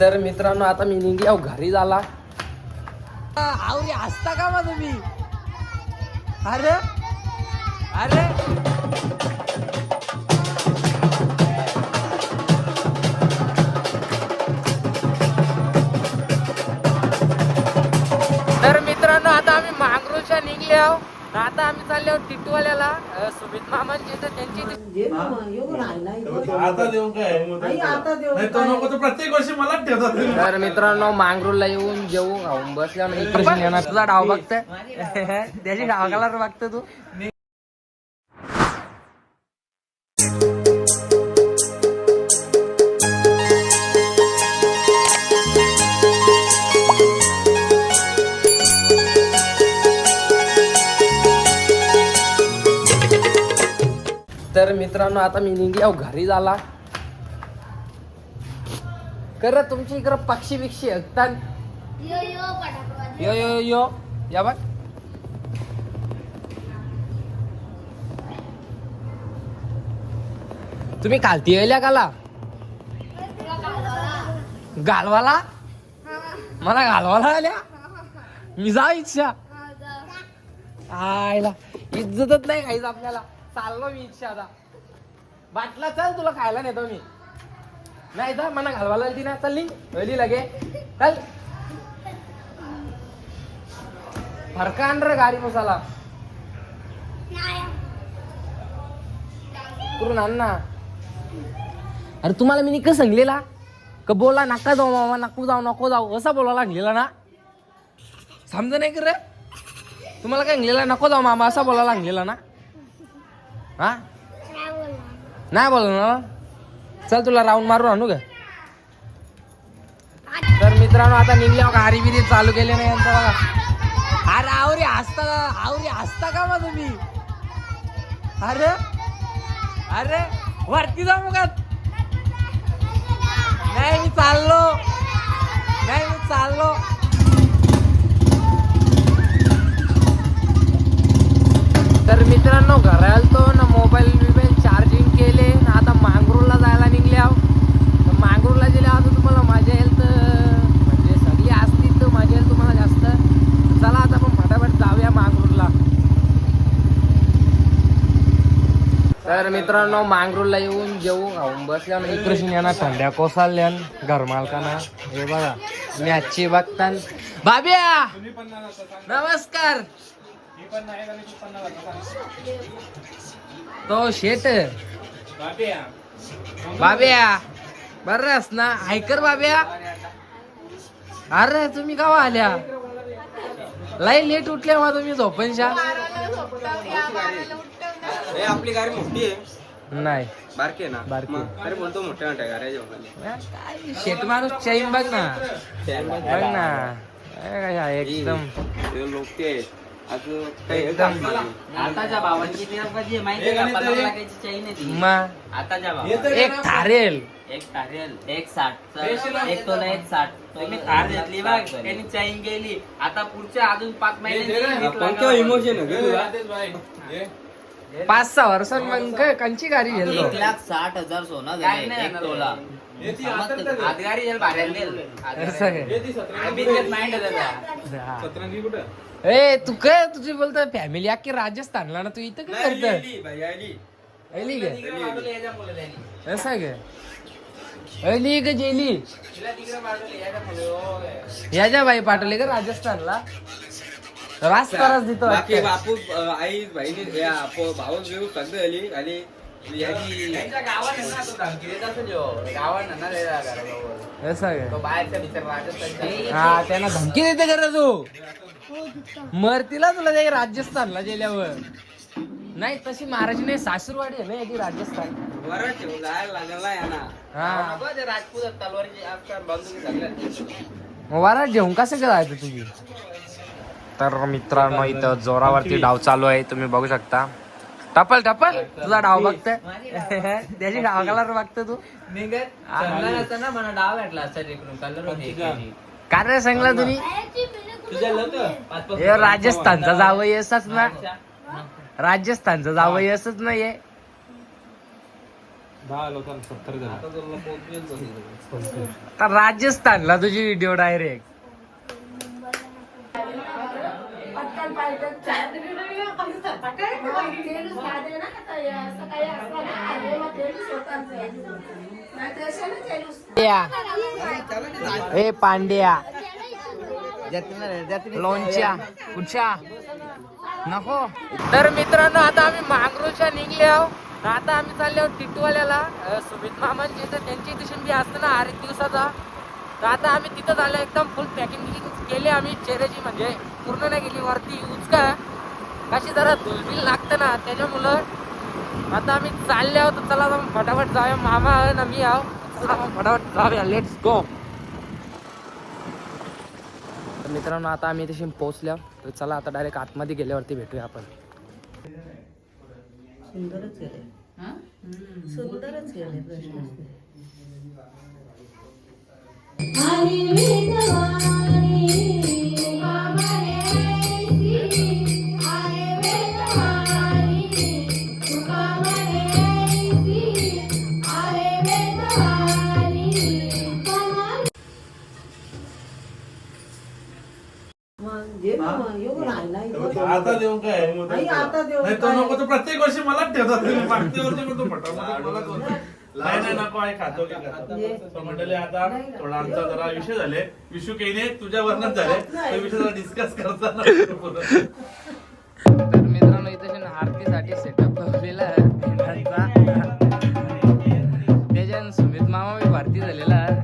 तर मित्रांनो आता मी निघलो घरी झाला. आवरी हसता का मग तुम्ही? अरे अरे तर मित्रांनो आता आम्ही मांगरूळच्या निघले आहोत. आता आम्ही चालले आहोत टिटवाल्याला सुमित मामांची इथं त्यांची आता देऊ काय नाही तो नको तो प्रत्येक वर्षी मला ठेवतात. तर मित्रांनो मांगरूळला येऊन जेवू खाऊन बसल्या इकडे येणार. तुझा डाव बघतोय त्याची डाव कलर बघतो तू. तर मित्रांनो आता मी निघलो घरी झाला. कर तुमच्या इकडं पक्षी बिक्षी ऐकतात. यो यो यो या बघ. तुम्ही खालती येल्या काला घालवाला मला घालवाला आल्या. मी जा इच्छा आयला इज्जतच नाही काहीच आपल्याला. चाललो मी इच्छा आता बाटला. चल तुला खायला नेतो मी. नाही तर मना घालवायला ती ना. चल नी लगे चल फरका आण रे गाडी मसाला करून आण ना. अरे तुम्हाला मी निक सांगलेला का बोला नका जाऊ मामा नको जाऊ असा बोलायला लागलेला ना. समज नाही कर रे तुम्हाला काय सांगलेला नको जाऊ मामा असा बोलायला लागलेला ना. हा नाही बोल ना. चल तुला राऊंड मारून आणू का. तर मित्रांनो आता निघल्या गाडी बिरी चालू केले नाही यांचं बघा. अरे आवरी हसता का मग तुम्ही? अरे अरे वरती जा मग. नाही मी चाललो. तर मित्रांनो घराला तो ना मोबाईल चार्जिंग केले ना. आता मांगरूळला जायला निघले आहो. तर मांगरूळला गेले आहोत तुम्हाला मजा येईल. तर म्हणजे सगळी असती तर मजा येईल तुम्हाला जास्त. चला आता आपण फटाफट जाऊया मांगरूळला. तर मित्रांनो मांगरूळला येऊन जेवू खाऊन बसल्या. इकडे येणार थंड्या कोसळल्या घरमालकांना. हे बघा मी आजची बघता. बाब्या नमस्कार. तो शेट बाब्या बरस ना ऐकर बाब्या. अरे तुम्ही गावा आल्या लाई लेट उठल्या मग तुम्ही झोपनशा. आपली गाडी मोठी आहे नाही बारकी ना. बारकी. अरे बोलतो मोठ्या मोठ्या गाड्या काय शेट माणूस चैन बघ ना. बघ ना एकदम लोक आहेत. आताच्या भावांची पाहिजे माहिती का? 50 लाखाची चैन आहे ती. मग आताच्या भावांची एक थारेल एक तारेल 1.60 एक तोला 1.60. तुम्ही थार घेतली बघ त्यांनी चैन गेली. आता पुढच्या अजून 5 महिने इमोशन 5-6 वर्षां मग काय कंची गाडी घेतो. 1,60,000 सोनं झालं एक तोला. आदगारी येईल बाहेर ए तू काय तुझी बोलतो फॅमिली अख्खी राजस्थानला ना. तू इथं काय करत असं ग अली का जेली याच्या बाई पाठवले का राजस्थानला. राजकारच देतो बापू आई बहिणी भाऊ बिऊ सगळं आली आणि हा त्यांना धमकी देते खरं तू. मरतीला तुला ते राजस्थानला गेल्यावर. नाही तशी महाराजी नाही सासूरवाडी आहे ना याची राजस्थान. हा वरात घेऊन कसं करायचं तुझी. तर मित्रांनो इथं जोरावरती डाव चालू आहे तुम्ही बघू शकता. टपल तुझा डाव बघतोय त्याची डाव कलर बघतो तू. मला डाव भेटला असता तिकडून कलर काय रे सांगला तुम्ही. हे राजस्थानचा जावई असंच ना. राजस्थानचं जावई असंच नाहीये. आता राजस्थानला तुझी व्हिडिओ डायरेक्ट. ए पांड्या लोणच्या कुठच्या नको. तर मित्रांनो आता आम्ही मांगरूच्या निघले आहो. आता आम्ही चालले आहोत टिटवाल्याला सुमित मामांची. तर त्यांची इथे बी असतं ना 8 दिवसाचा. तर आता आम्ही तिथं झालं एकदम फुल पॅकिंग केली आम्ही चेहऱ्याची. म्हणजे पूर्ण नाही गेली वरती उचका कशी जरा धुलबिल लागतं ना त्याच्यामुळं आता आम्ही चालले आहोत. तर चला मग फटाफट जाऊया. मामा आहे ना मी आहो. चला मग फटाफट जाऊया. Let's go. तर मित्रांनो आता आम्ही तशी पोहोचल्या. तर चला आता डायरेक्ट आतमध्ये गेल्यावरती भेटूया आपण. सुंदरच केले. सुंदरच केले प्रश्न. आता देऊ काय आता देऊ नाही तो नको तो प्रत्येक वर्षी मलाच ठेवतात तुम्ही. मागच्या वर्षी पण तो फटाफट मलाच होता. नाही नाही नको आहे खातो की खातो. तर मंडळी आता थोडा आमचा जरा विषय झाले. विशू केने तुझ्या वर्णन झाले तो विषय जरा डिस्कस करताना. तर मित्रांनो इथे आरतीसाठी सेटअप ठेवलेला आहे त्याच्यानं सुमित मामा मी भरती झालेला आहे.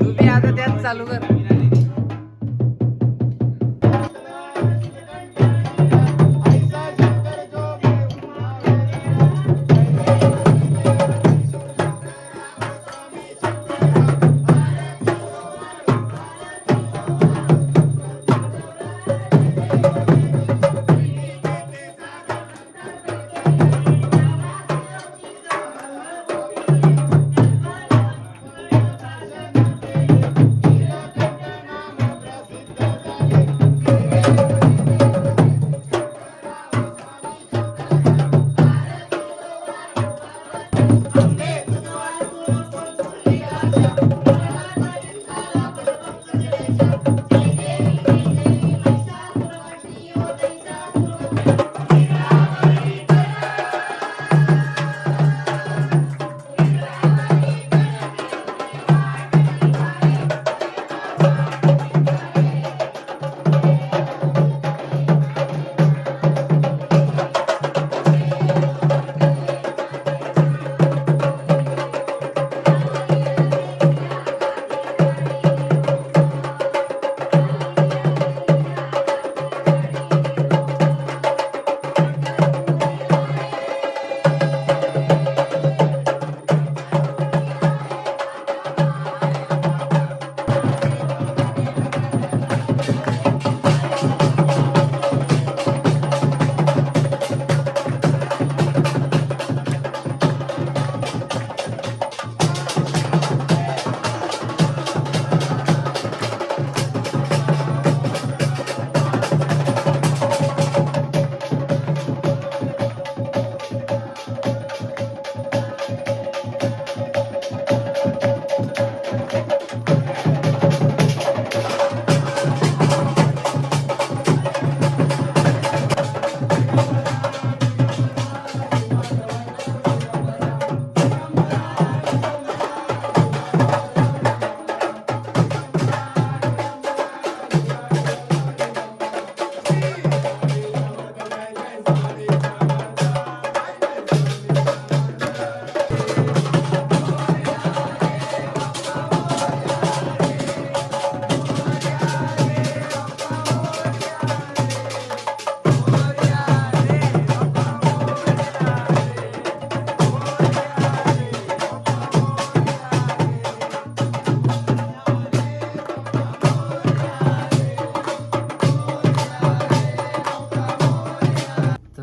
तू बी आता त्यात चालू कर.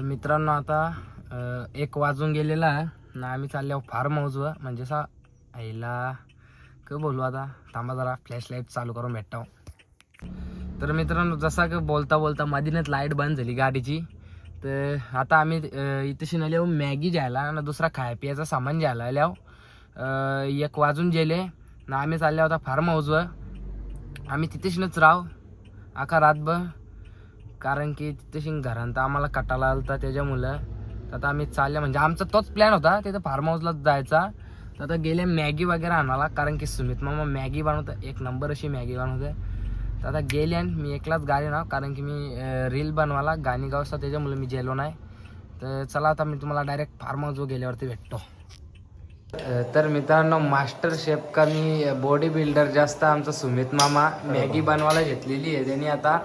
मित्रांनो आता 1 वाजून गेलेला आहे ना. आम्ही चाललो फार्म हाऊसवर. म्हणजे असा आईला काय बोलू आता. थांबा जरा फ्लॅश लाईट चालू करून भेटतो. तर मित्रांनो जसा की बोलता बोलता मधीनच लाईट बंद झाली गाडीची. तर आता आम्ही इथे शिनाल्यावर मॅगी घ्यायला आणि दुसरा खाय पियाचा सामान घ्यायला आल्यावर 1 वाजून गेले ना. आम्ही चालले होता फार्म हाऊसवर. आम्ही तिथेशीनच राव आका रातभर, कारण की तिथेशी घरांत आम्हाला कटाला आलता त्याच्यामुळं. तर आता आम्ही चालले, म्हणजे आमचा तोच प्लॅन होता तिथं फार्म हाऊसलाच जायचा. तर आता गेले मॅगी वगैरे आणायला, कारण की सुमित मामा मॅगी बनवतं, एक नंबर अशी मॅगी बनवते. तर आता गेले आणि मी एकलाच गाडी ना, कारण की मी रील बनवायला गाणी गावसा त्याच्यामुळे मी गेलो नाही. तर चला आता मी तुम्हाला डायरेक्ट फार्म हाऊसवर गेल्यावरती भेटतो. तर मित्रांनो मास्टर शेफ का मी बॉडी बिल्डर जास्त आमचा सुमित मामा मॅगी बनवायला घेतलेली आहे त्यांनी. आता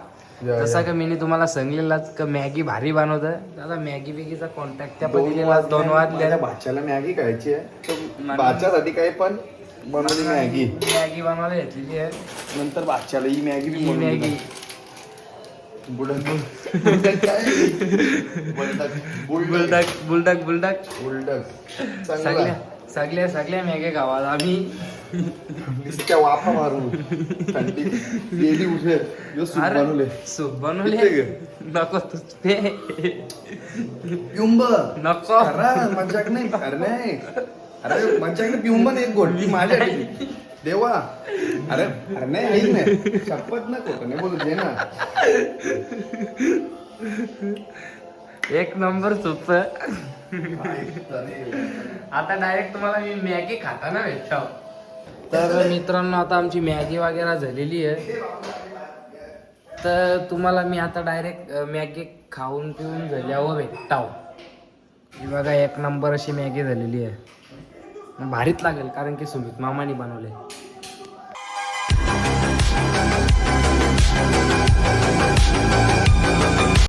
जसा की मी तुम्हाला सांगलेलाच का मॅगी भारी बनवतं. आता मॅगी बिगीचा कॉन्टॅक्ट त्या पद्धतीला 2 वाजले. भाच्याला मॅगी खायची आहे तर भाच्यासाठी काही पण बनवली मॅगी बनवायला घेतलेली आहे. नंतर भाच्याला ही मॅगी ही मॅगी बुलडक सगळ्या मॅगी खावा आम्ही. वाफा मारू थंडी गेली उठे सूप बनवले सूप बनवले नको ते पिंब नको मजाक नाही अरे मजाक नाही पिंब नाही. एक गोष्टी माझ्या देवा अरे अरे नाही ऐक नाही शपथ ना खोटं नाही बोलू दे ना. एक नंबर सूप. आता डायरेक्ट तुम्हाला मी मॅगी खाताना भेटतो. तर मित्रांनो आता आमची मॅगी वगैरे झालेली आहे. तर तुम्हाला मी आता डायरेक्ट मॅगी खाऊन पिऊन झाल्यावर भेटतो. ही बघा एक नंबर अशी मॅगी झालेली आहे. भारीच लागेल कारण की सुमित मामाने बनवले.